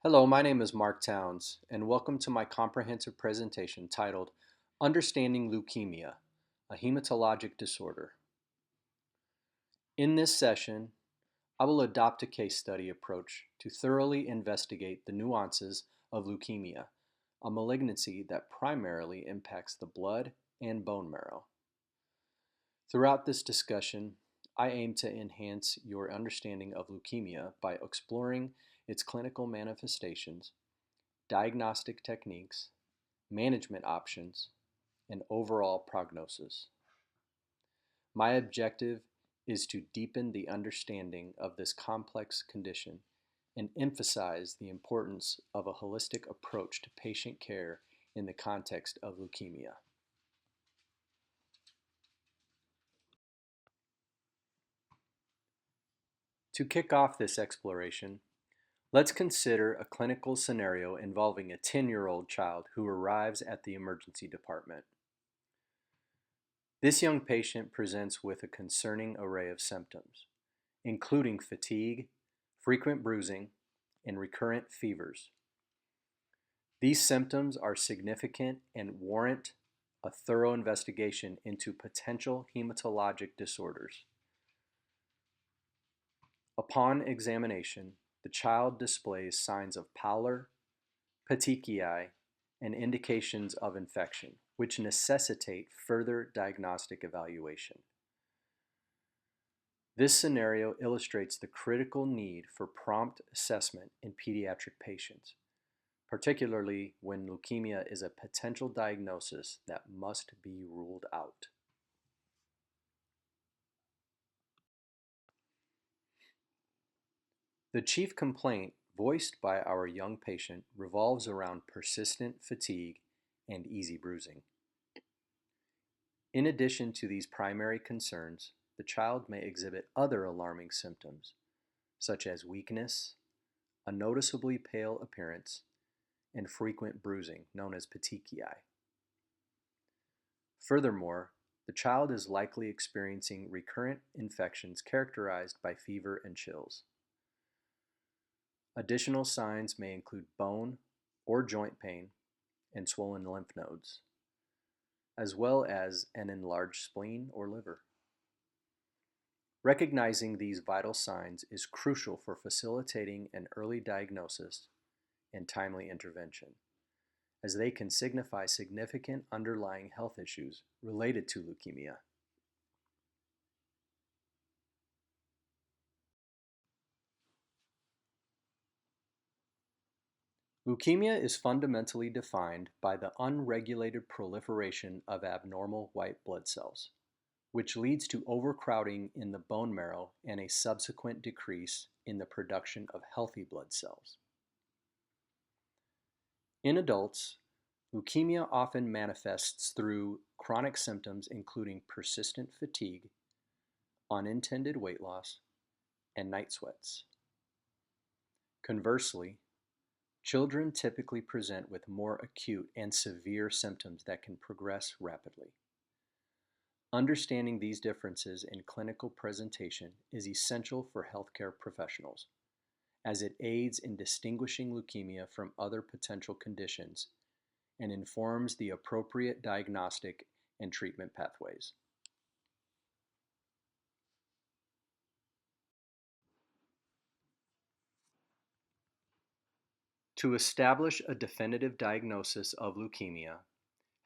Hello, my name is Mark Towns, and welcome to my comprehensive presentation titled Understanding Leukemia, a Hematologic Disorder. In this session, I will adopt a case study approach to thoroughly investigate the nuances of leukemia, a malignancy that primarily impacts the blood and bone marrow. Throughout this discussion, I aim to enhance your understanding of leukemia by exploring its clinical manifestations, diagnostic techniques, management options, and overall prognosis. My objective is to deepen the understanding of this complex condition and emphasize the importance of a holistic approach to patient care in the context of leukemia. To kick off this exploration, let's consider a clinical scenario involving a 10-year-old child who arrives at the emergency department. This young patient presents with a concerning array of symptoms, including fatigue, frequent bruising, and recurrent fevers. These symptoms are significant and warrant a thorough investigation into potential hematologic disorders. Upon examination, the child displays signs of pallor, petechiae, and indications of infection, which necessitate further diagnostic evaluation. This scenario illustrates the critical need for prompt assessment in pediatric patients, particularly when leukemia is a potential diagnosis that must be ruled out. The chief complaint voiced by our young patient revolves around persistent fatigue and easy bruising. In addition to these primary concerns, the child may exhibit other alarming symptoms, such as weakness, a noticeably pale appearance, and frequent bruising, known as petechiae. Furthermore, the child is likely experiencing recurrent infections characterized by fever and chills. Additional signs may include bone or joint pain and swollen lymph nodes, as well as an enlarged spleen or liver. Recognizing these vital signs is crucial for facilitating an early diagnosis and timely intervention, as they can signify significant underlying health issues related to leukemia. Leukemia is fundamentally defined by the unregulated proliferation of abnormal white blood cells, which leads to overcrowding in the bone marrow and a subsequent decrease in the production of healthy blood cells. In adults, leukemia often manifests through chronic symptoms including persistent fatigue, unintended weight loss, and night sweats. Conversely, children typically present with more acute and severe symptoms that can progress rapidly. Understanding these differences in clinical presentation is essential for healthcare professionals, as it aids in distinguishing leukemia from other potential conditions and informs the appropriate diagnostic and treatment pathways. To establish a definitive diagnosis of leukemia,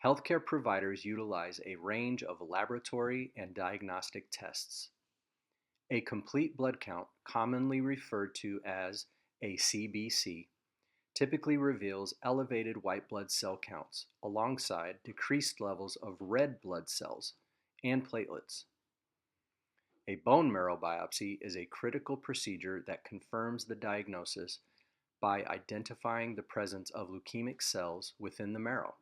healthcare providers utilize a range of laboratory and diagnostic tests. A complete blood count, commonly referred to as a CBC, typically reveals elevated white blood cell counts alongside decreased levels of red blood cells and platelets. A bone marrow biopsy is a critical procedure that confirms the diagnosis by identifying the presence of leukemic cells within the marrow.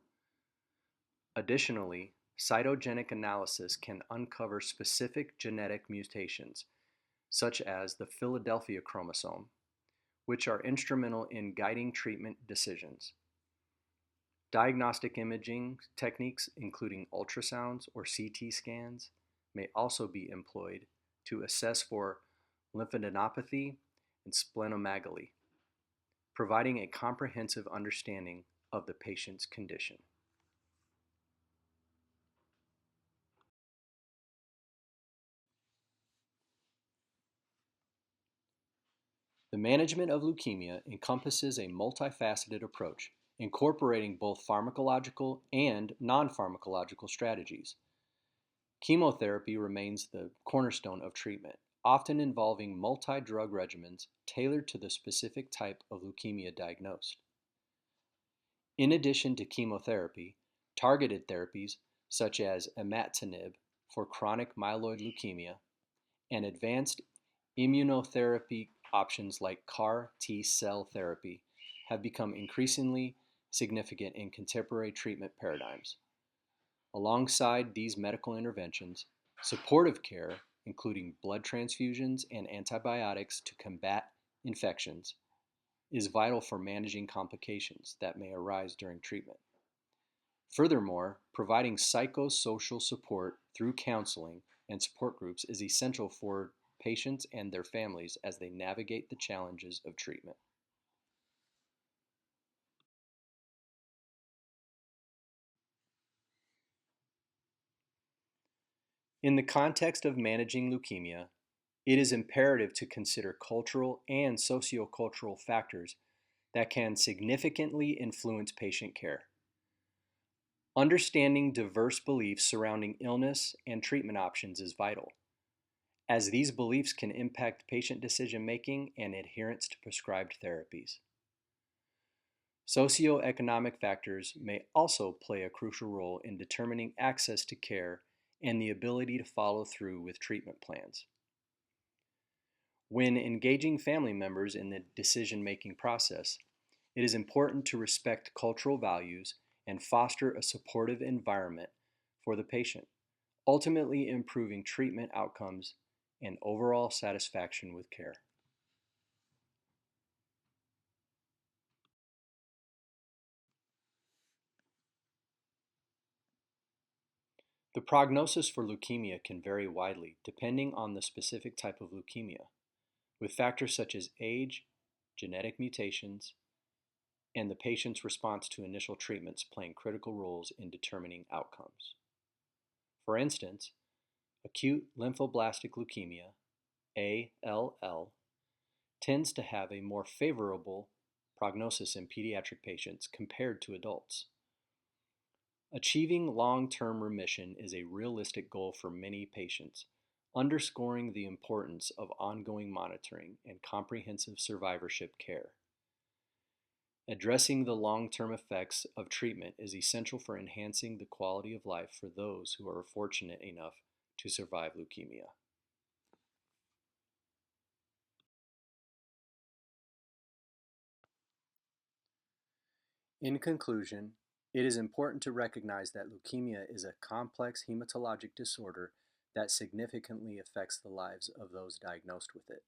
Additionally, cytogenic analysis can uncover specific genetic mutations, such as the Philadelphia chromosome, which are instrumental in guiding treatment decisions. Diagnostic imaging techniques, including ultrasounds or CT scans, may also be employed to assess for lymphadenopathy and splenomegaly, providing a comprehensive understanding of the patient's condition. The management of leukemia encompasses a multifaceted approach, incorporating both pharmacological and non-pharmacological strategies. Chemotherapy remains the cornerstone of treatment, often involving multi-drug regimens tailored to the specific type of leukemia diagnosed. In addition to chemotherapy, targeted therapies such as imatinib for chronic myeloid leukemia and advanced immunotherapy options like CAR T cell therapy have become increasingly significant in contemporary treatment paradigms. Alongside these medical interventions, supportive care, including blood transfusions and antibiotics to combat infections, is vital for managing complications that may arise during treatment. Furthermore, providing psychosocial support through counseling and support groups is essential for patients and their families as they navigate the challenges of treatment. In the context of managing leukemia, it is imperative to consider cultural and sociocultural factors that can significantly influence patient care. Understanding diverse beliefs surrounding illness and treatment options is vital, as these beliefs can impact patient decision making and adherence to prescribed therapies. Socioeconomic factors may also play a crucial role in determining access to care and the ability to follow through with treatment plans. When engaging family members in the decision making process, it is important to respect cultural values and foster a supportive environment for the patient, ultimately improving treatment outcomes and overall satisfaction with care. The prognosis for leukemia can vary widely depending on the specific type of leukemia, with factors such as age, genetic mutations, and the patient's response to initial treatments playing critical roles in determining outcomes. For instance, acute lymphoblastic leukemia, ALL, tends to have a more favorable prognosis in pediatric patients compared to adults. Achieving long-term remission is a realistic goal for many patients, underscoring the importance of ongoing monitoring and comprehensive survivorship care. Addressing the long-term effects of treatment is essential for enhancing the quality of life for those who are fortunate enough to survive leukemia. In conclusion, it is important to recognize that leukemia is a complex hematologic disorder that significantly affects the lives of those diagnosed with it.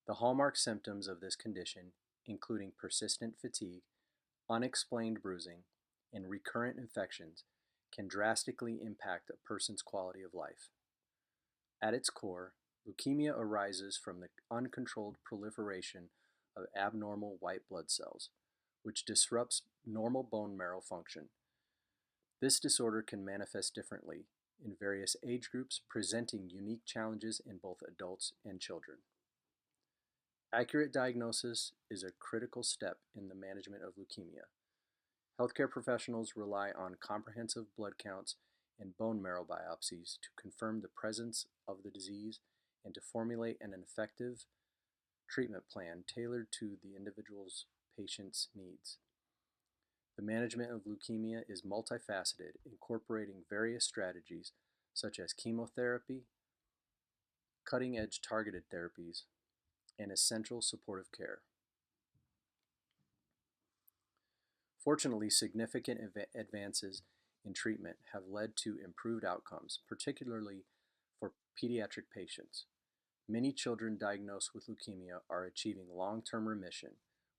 The hallmark symptoms of this condition, including persistent fatigue, unexplained bruising, and recurrent infections, can drastically impact a person's quality of life. At its core, leukemia arises from the uncontrolled proliferation of abnormal white blood cells, which disrupts normal bone marrow function. This disorder can manifest differently in various age groups, presenting unique challenges in both adults and children. Accurate diagnosis is a critical step in the management of leukemia. Healthcare professionals rely on comprehensive blood counts and bone marrow biopsies to confirm the presence of the disease and to formulate an effective treatment plan tailored to the individual's patient's needs. The management of leukemia is multifaceted, incorporating various strategies such as chemotherapy, cutting edge targeted therapies, and essential supportive care. Fortunately, significant advances in treatment have led to improved outcomes, particularly for pediatric patients. Many children diagnosed with leukemia are achieving long-term remission,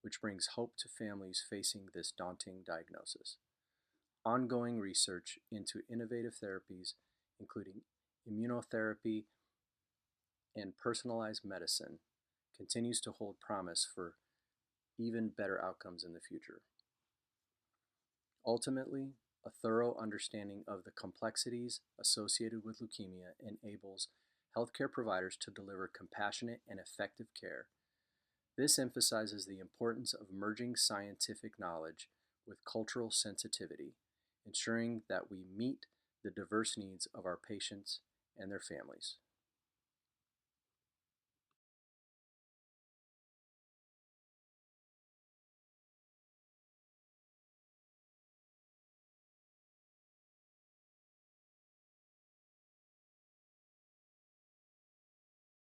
which brings hope to families facing this daunting diagnosis. Ongoing research into innovative therapies, including immunotherapy and personalized medicine, continues to hold promise for even better outcomes in the future. Ultimately, a thorough understanding of the complexities associated with leukemia enables healthcare providers to deliver compassionate and effective care. This emphasizes the importance of merging scientific knowledge with cultural sensitivity, ensuring that we meet the diverse needs of our patients and their families.